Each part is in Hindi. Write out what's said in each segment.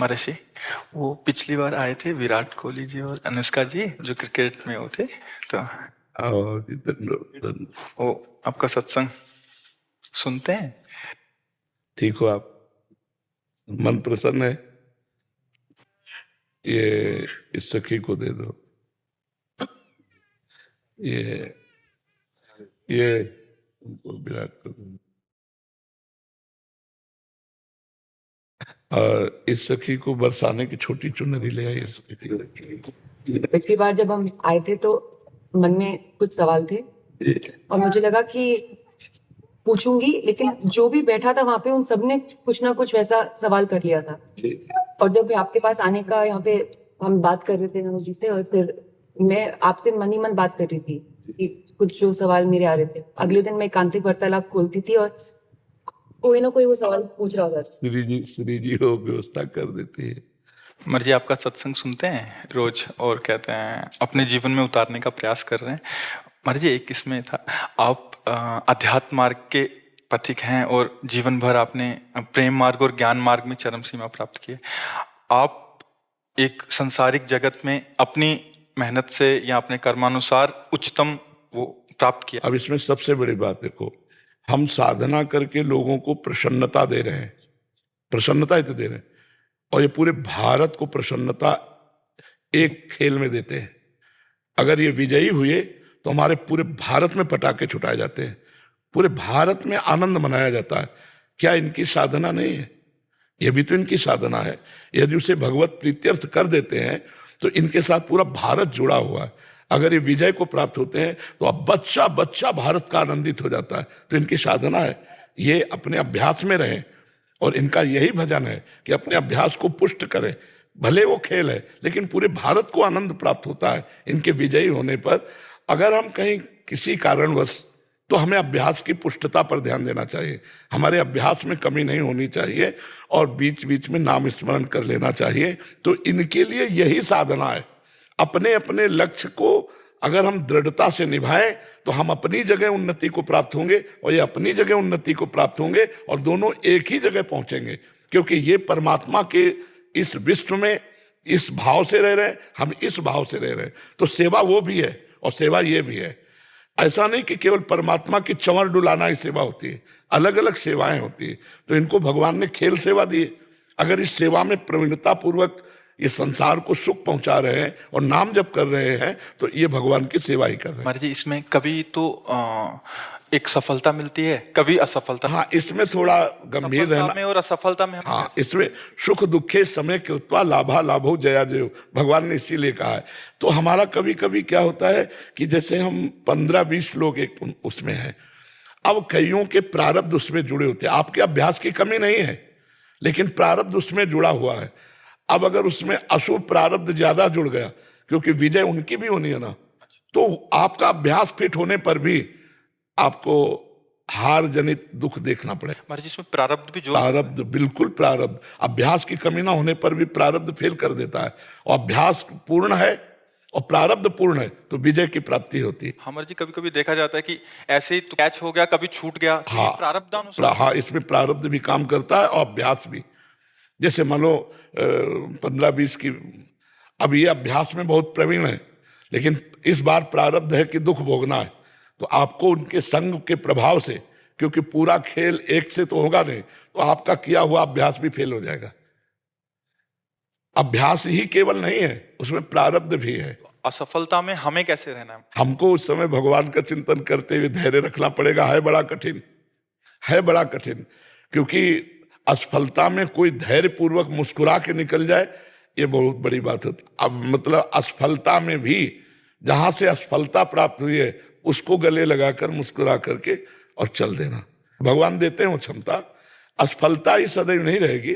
महर्षि, वो पिछली बार आए थे विराट कोहली जी और अनुष्का जी जो क्रिकेट में वो थे, तो आओ जितेंद्र, वो आपका सत्संग सुनते हैं। ठीक हो आप? मन प्रसन्न है? ये इस सखी को दे दो। ये उनको विराट को दो। और इस सखी को बरसाने की छोटी चुनरी ले आई। पिछली बार जब हम आए थे तो मन में कुछ सवाल थे और मुझे लगा कि पूछूंगी, लेकिन जो भी बैठा था वहां पे उन सबने कुछ ना कुछ वैसा सवाल कर लिया था। और जब आपके पास आने का यहाँ पे हम बात कर रहे थे नमो जी से, और फिर मैं आपसे मन ही मन बात कर रही थी कि कुछ जो सवाल मेरे आ रहे थे, अगले दिन मैं एकांतिक वार्तालाप खोलती थी और कोई ना कोई वो सवाल पूछ रहा होता था। श्री जी हो व्यवस्था कर देते हैं। महर्षि, आपका सत्संग सुनते हैं रोज और कहते हैं अपने जीवन में उतारने का प्रयास कर रहे हैं। महर्षि, एक इसमें था, आप अध्यात्म मार्ग के पथिक हैं और जीवन भर आपने प्रेम मार्ग और ज्ञान मार्ग में चरम सीमा प्राप्त की है। आप एक संसारिक जगत में अपनी मेहनत से या अपने कर्मानुसार उच्चतम वो प्राप्त किया। अब इसमें सबसे बड़ी बात देखो, हम साधना करके लोगों को प्रसन्नता दे रहे हैं, प्रसन्नता ही तो दे रहे हैं, और ये पूरे भारत को प्रसन्नता एक खेल में देते हैं। अगर ये विजयी हुए तो हमारे पूरे भारत में पटाखे छुटाए जाते हैं, पूरे भारत में आनंद मनाया जाता है। क्या इनकी साधना नहीं है? ये भी तो इनकी साधना है। यदि उसे भगवत प्रीत्यर्थ कर देते हैं तो इनके साथ पूरा भारत जुड़ा हुआ है। अगर ये विजय को प्राप्त होते हैं तो अब बच्चा बच्चा भारत का आनंदित हो जाता है। तो इनकी साधना है, ये अपने अभ्यास में रहें, और इनका यही भजन है कि अपने अभ्यास को पुष्ट करें। भले वो खेल है, लेकिन पूरे भारत को आनंद प्राप्त होता है इनके विजयी होने पर। अगर हम कहीं किसी कारणवश, तो हमें अभ्यास की पुष्टता पर ध्यान देना चाहिए। हमारे अभ्यास में कमी नहीं होनी चाहिए और बीच बीच में नाम स्मरण कर लेना चाहिए। तो इनके लिए यही साधना है। अपने अपने लक्ष्य को अगर हम दृढ़ता से निभाएं तो हम अपनी जगह उन्नति को प्राप्त होंगे और ये अपनी जगह उन्नति को प्राप्त होंगे, और दोनों एक ही जगह पहुंचेंगे। क्योंकि ये परमात्मा के इस विश्व में इस भाव से रह रहे हैं, हम इस भाव से रह रहे हैं। तो सेवा वो भी है और सेवा ये भी है। ऐसा नहीं कि केवल परमात्मा की चंवर डुलाना ही सेवा होती है, अलग अलग सेवाएं होती है। तो इनको भगवान ने खेल सेवा दी। अगर इस सेवा में प्रवीणता पूर्वक ये संसार को सुख पहुंचा रहे हैं और नाम जप कर रहे हैं तो ये भगवान की सेवा ही कर रहे हैं। महाराज जी, इसमें कभी तो एक सफलता मिलती है, कभी असफलता। हाँ, इसमें थोड़ा गंभीर रहना में और असफलता में। हाँ, इसमें सुख दुखे समय कृत्वा लाभा लाभो जया जयो, भगवान ने इसीलिए कहा है। तो हमारा कभी कभी क्या होता है कि जैसे हम 15-20 लोग एक उसमें हैं, अब कईयों के प्रारब्ध उसमें जुड़े होते हैं। आपके अभ्यास की कमी नहीं है, लेकिन प्रारब्ध उसमें जुड़ा हुआ है। अब अगर उसमें अशुभ प्रारब्ध ज्यादा जुड़ गया, क्योंकि विजय उनकी भी होनी है ना, तो आपका अभ्यास फिट होने पर भी आपको हार जनित दुख देखना पड़ेगा। महाराज, इसमें प्रारब्ध भी जो प्रारब्ध, बिल्कुल प्रारब्ध, अभ्यास की कमी ना होने पर भी प्रारब्ध फेल कर देता है। और अभ्यास पूर्ण है और प्रारब्ध पूर्ण है तो विजय की प्राप्ति होती है। हमारे जी, कभी कभी देखा जाता है कि ऐसे ही तो कैच हो गया, कभी छूट गया। हाँ, प्रारब्धानुसार। हाँ, इसमें प्रारब्ध भी काम करता है और अभ्यास भी। जैसे मान लो 15-20 की, अब ये अभ्यास में बहुत प्रवीण है, लेकिन इस बार प्रारब्ध है कि दुख भोगना है, तो आपको उनके संग के प्रभाव से, क्योंकि पूरा खेल एक से तो होगा नहीं, तो आपका किया हुआ अभ्यास भी फेल हो जाएगा। अभ्यास ही केवल नहीं है, उसमें प्रारब्ध भी है। असफलता में हमें कैसे रहना है? हमको उस समय भगवान का चिंतन करते हुए धैर्य रखना पड़ेगा। है बड़ा कठिन, है बड़ा कठिन, क्योंकि असफलता में कोई धैर्य पूर्वक मुस्कुरा के निकल जाए, ये बहुत बड़ी बात होती। अब मतलब असफलता में भी जहां से असफलता प्राप्त हुई है उसको गले लगाकर मुस्कुरा करके और चल देना। भगवान देते हैं वो क्षमता। असफलता ही सदैव नहीं रहेगी,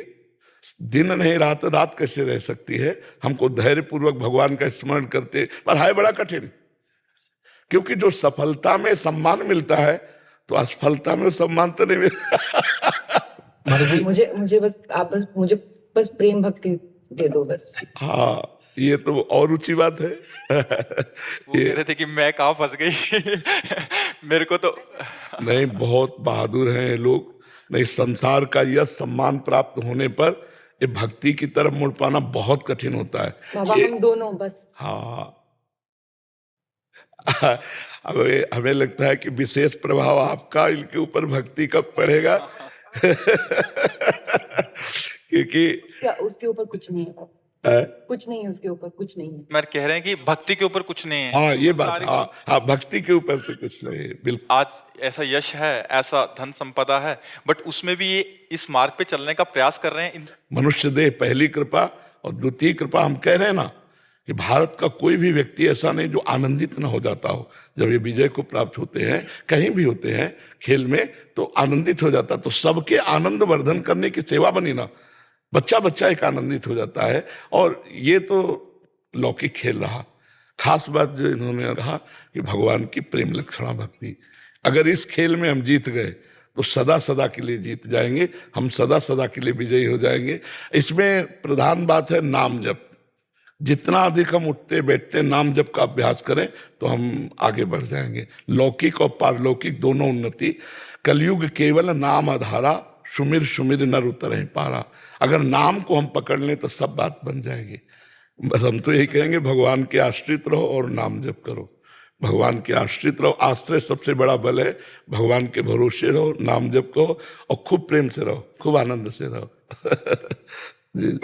दिन नहीं रहा तो रात कैसे रह सकती है। हमको धैर्य पूर्वक भगवान का स्मरण करते, पर है बड़ा कठिन, क्योंकि जो सफलता में सम्मान मिलता है तो असफलता में सम्मान तो नहीं मिलता। मुझे बस आप मुझे प्रेम भक्ति दे दो बस। हाँ, ये तो और ऊंची बात है। वो कह रहे थे कि मैं कहाँ फंस गई। मेरे को तो नहीं, बहुत बहादुर हैं ये लोग। नहीं, संसार का यह सम्मान प्राप्त होने पर ये भक्ति की तरफ मुड़ पाना बहुत कठिन होता है। बाबा ये हम दोनों बस हाँ हमें लगता है कि विशेष प्रभाव आपका इनके ऊपर भक्ति कब पड़ेगा क्योंकि क्या उसके ऊपर कुछ नहीं है, अ, कुछ नहीं है उसके ऊपर, कुछ नहीं है। मैं कह रहे हैं कि भक्ति के ऊपर कुछ नहीं है। हाँ ये बात, सारी हाँ हाँ भक्ति के ऊपर तो कुछ नहीं है, बिल्कुल। आज ऐसा यश है, ऐसा धन संपदा है, बट उसमें भी ये इस मार्ग पे चलने का प्रयास कर रहे हैं। मनुष्य देह पहली कृपा और द्वितीय कृपा। हम कह रहे हैं ना कि भारत का कोई भी व्यक्ति ऐसा नहीं जो आनंदित न हो जाता हो जब ये विजय को प्राप्त होते हैं, कहीं भी होते हैं खेल में, तो आनंदित हो जाता। तो सबके आनंद वर्धन करने की सेवा बनी ना, बच्चा बच्चा एक आनंदित हो जाता है। और ये तो लौकिक खेल रहा। खास बात जो इन्होंने कहा कि भगवान की प्रेम लक्षणा भक्ति, अगर इस खेल में हम जीत गए तो सदा सदा के लिए जीत जाएंगे, हम सदा सदा के लिए विजयी हो जाएंगे। इसमें प्रधान बात है नाम जप। जितना अधिक हम उठते बैठते नाम जप का अभ्यास करें तो हम आगे बढ़ जाएंगे। लौकिक और पारलौकिक दोनों उन्नति। कलयुग केवल नाम आधारा, सुमिर सुमिर नर उतरे पारा। अगर नाम को हम पकड़ लें तो सब बात बन जाएगी। बस हम तो यही कहेंगे, भगवान के आश्रित रहो और नाम जप करो। भगवान के आश्रित रहो, आश्रय सबसे बड़ा बल है। भगवान के भरोसे रहो, नाम जप करो और खूब प्रेम से रहो, खूब आनंद से रहो जी।